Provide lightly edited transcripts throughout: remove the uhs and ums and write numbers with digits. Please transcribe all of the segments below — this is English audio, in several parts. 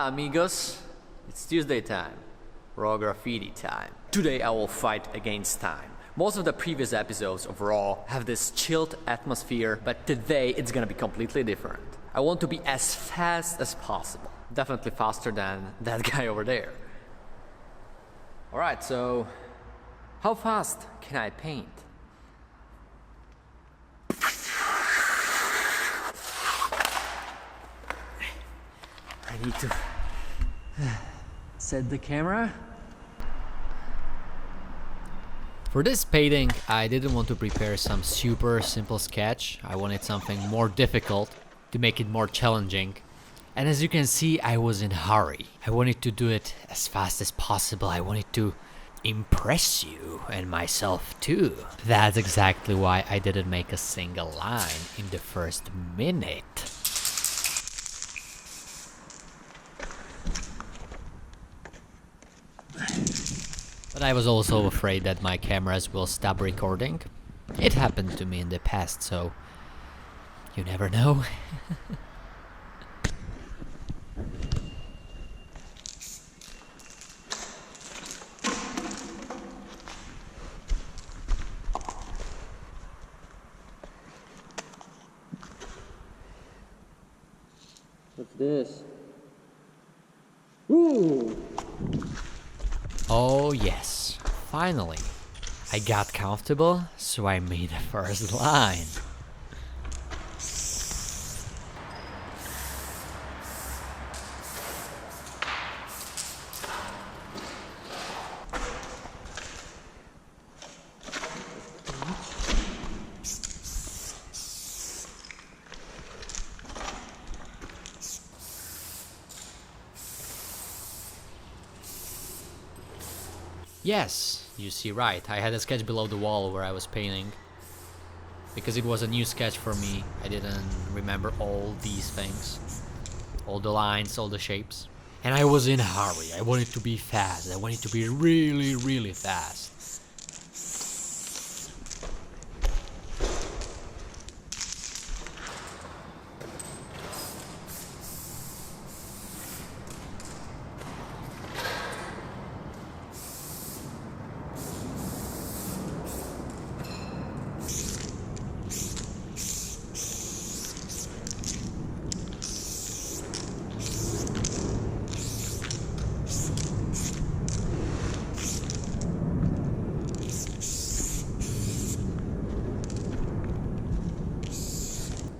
Hola amigos, it's Tuesday time, Raw Graffiti time. Today I will fight against time. Most of the previous episodes of Raw have this chilled atmosphere, but today it's gonna be completely different. I want to be as fast as possible. Definitely faster than that guy over there. Alright, so how fast can I paint? I need to set the camera. For this painting, I didn't want to prepare some super simple sketch. I wanted something more difficult to make it more challenging. And as you can see, I was in a hurry. I wanted to do it as fast as possible. I wanted to impress you and myself too. That's exactly why I didn't make a single line in the first minute. But I was also afraid that my cameras will stop recording. It happened to me in the past, so you never know. What's this? Ooh! Oh yes, finally. I got comfortable, so I made the first line. Yes, you see right, I had a sketch below the wall where I was painting. Because it was a new sketch for me, I didn't remember all these things. All the lines, all the shapes. And I was in a hurry, I wanted to be fast, I wanted to be really fast.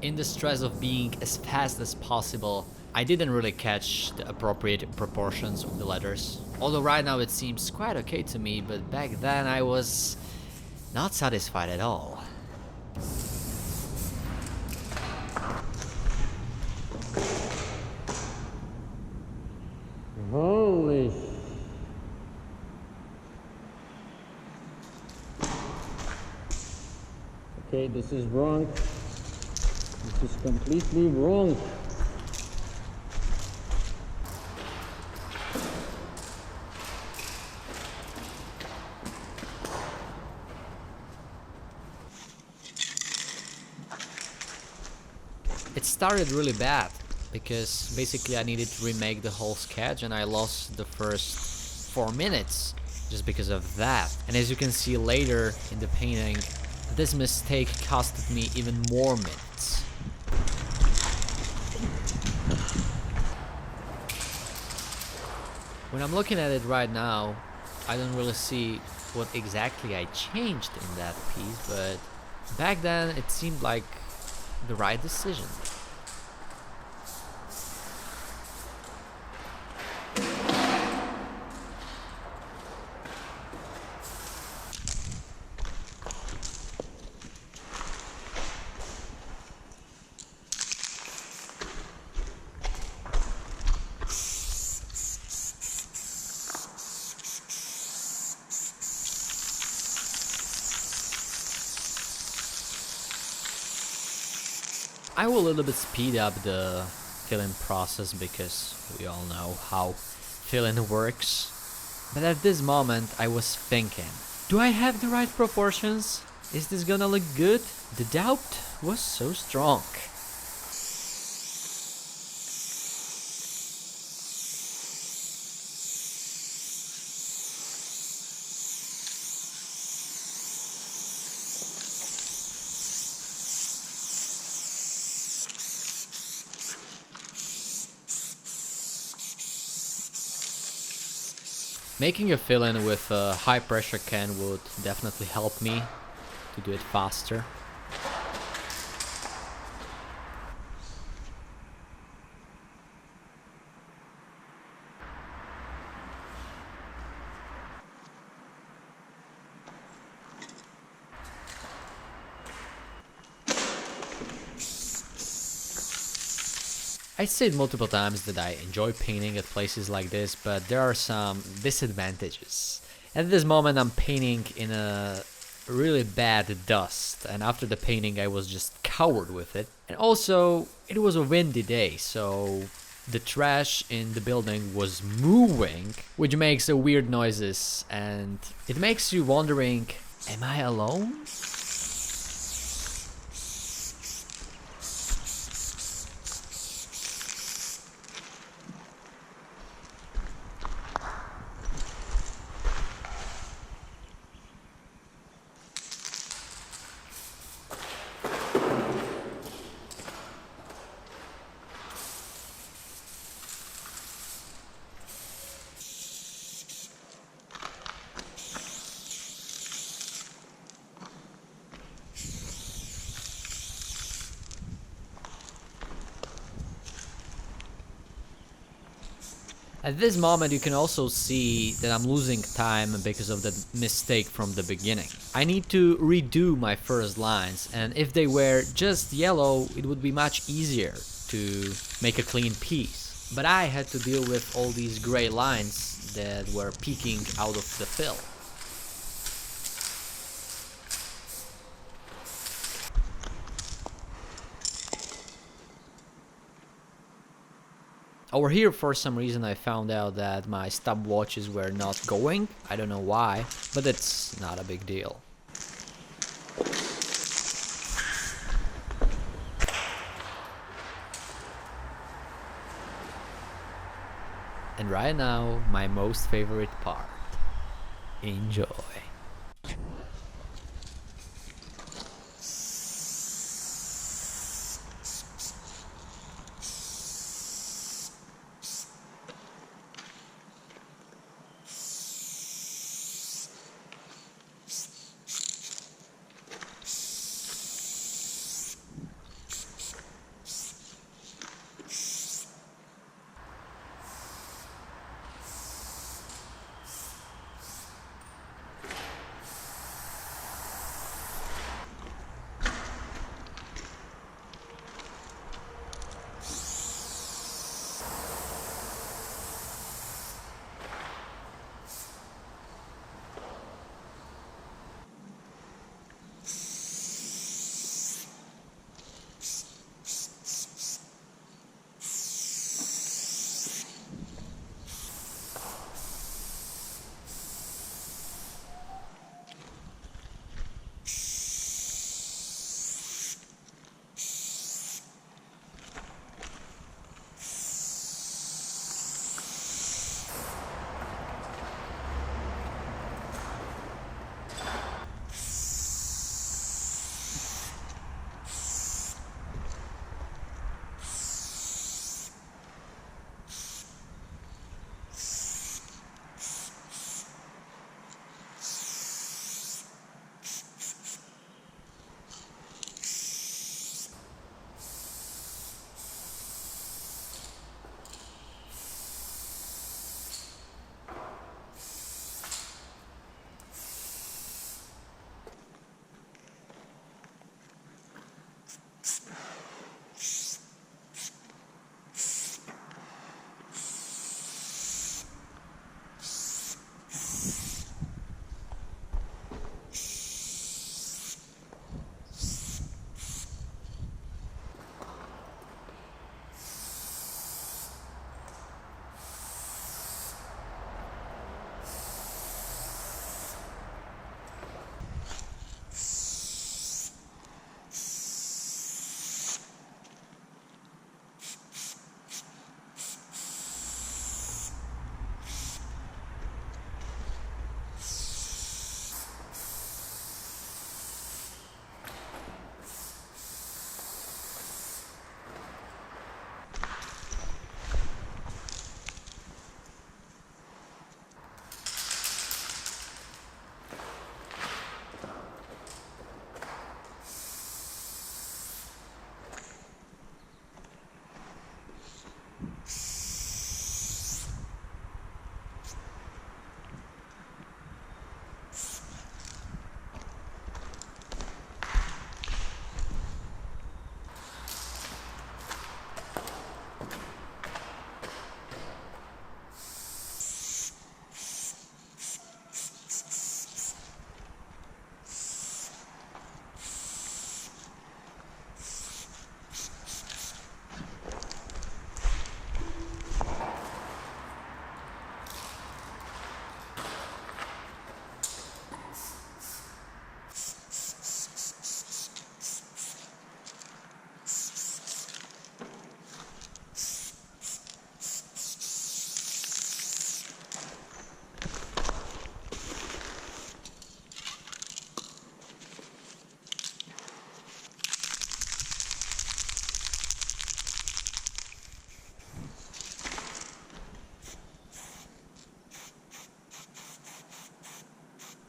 In the stress of being as fast as possible, I didn't really catch the appropriate proportions of the letters. Although right now it seems quite okay to me, but back then I was not satisfied at all. Holy... Okay, this is wrong. This is completely wrong. It started really bad because basically I needed to remake the whole sketch and I lost the first 4 minutes just because of that. And as you can see later in the painting, this mistake costed me even more minutes. When I'm looking at it right now, I don't really see what exactly I changed in that piece, but back then it seemed like the right decision. I will a little bit speed up the fill-in process because we all know how fill-in works. But at this moment I was thinking, do I have the right proportions? Is this gonna look good? The doubt was so strong. Making a fill-in with a high pressure can would definitely help me to do it faster. I said multiple times that I enjoy painting at places like this, but there are some disadvantages. At this moment I'm painting in a really bad dust, and after the painting I was just covered with it. And also, it was a windy day, so the trash in the building was moving, which makes a weird noises, and it makes you wondering, am I alone? At this moment you can also see that I'm losing time because of the mistake from the beginning. I need to redo my first lines, and if they were just yellow it would be much easier to make a clean piece. But I had to deal with all these gray lines that were peeking out of the fill. Over here, for some reason, I found out that my stopwatches were not going. I don't know why, but it's not a big deal. And right now, my most favorite part. Enjoy.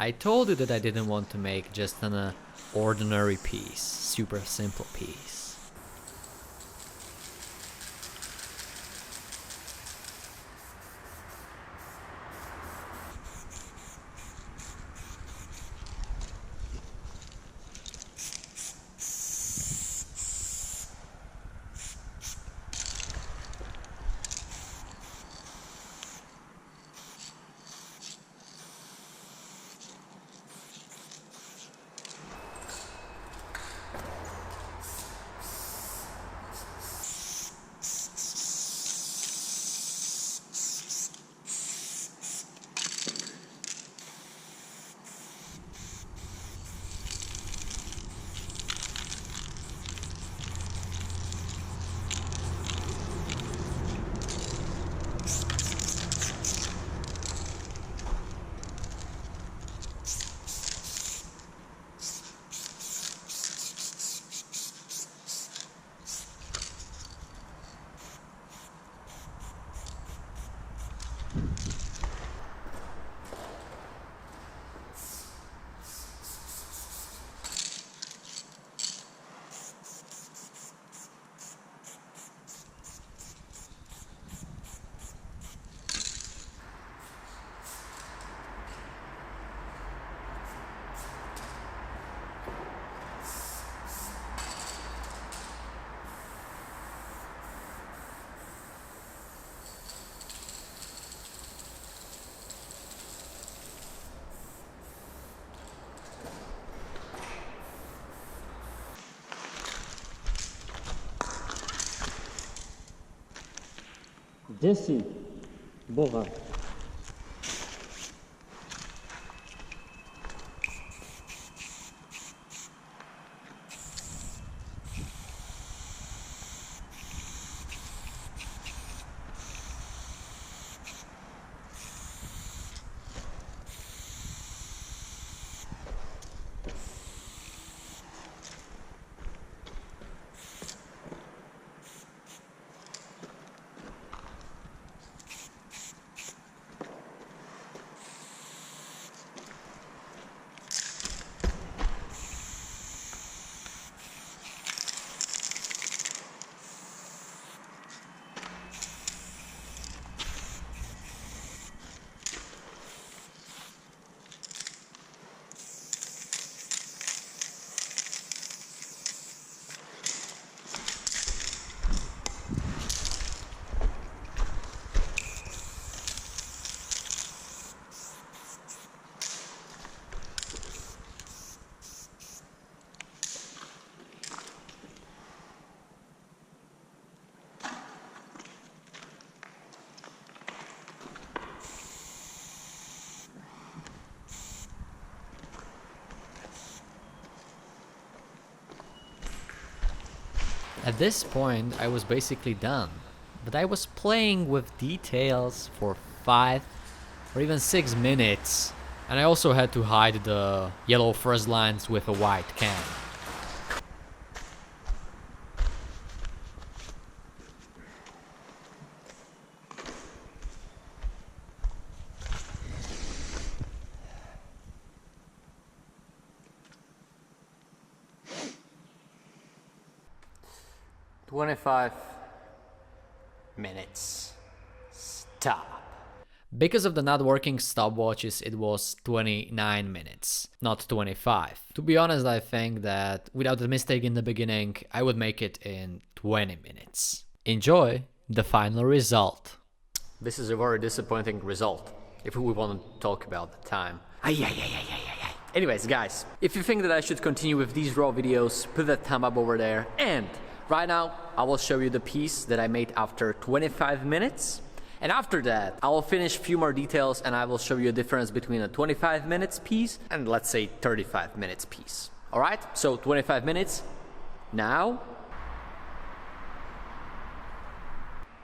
I told you that I didn't want to make just an ordinary piece, super simple piece. Jesse, Boga. At this point, I was basically done, but I was playing with details for 5 or even 6 minutes, and I also had to hide the yellow fuzz lines with a white can. "25 minutes. Stop." Because of the not working stopwatches, it was 29 minutes, not 25. To be honest, I think that without the mistake in the beginning, I would make it in 20 minutes. Enjoy the final result. This is a very disappointing result, if we want to talk about the time. Anyways, guys, if you think that I should continue with these raw videos, put that thumb up over there. And right now, I will show you the piece that I made after 25 minutes. And after that, I will finish a few more details and I will show you a difference between a 25 minutes piece and let's say 35 minutes piece. All right, so 25 minutes now.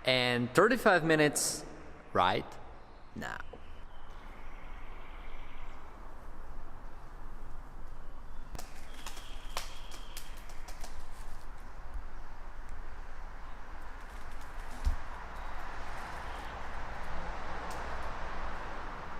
And 35 minutes right now.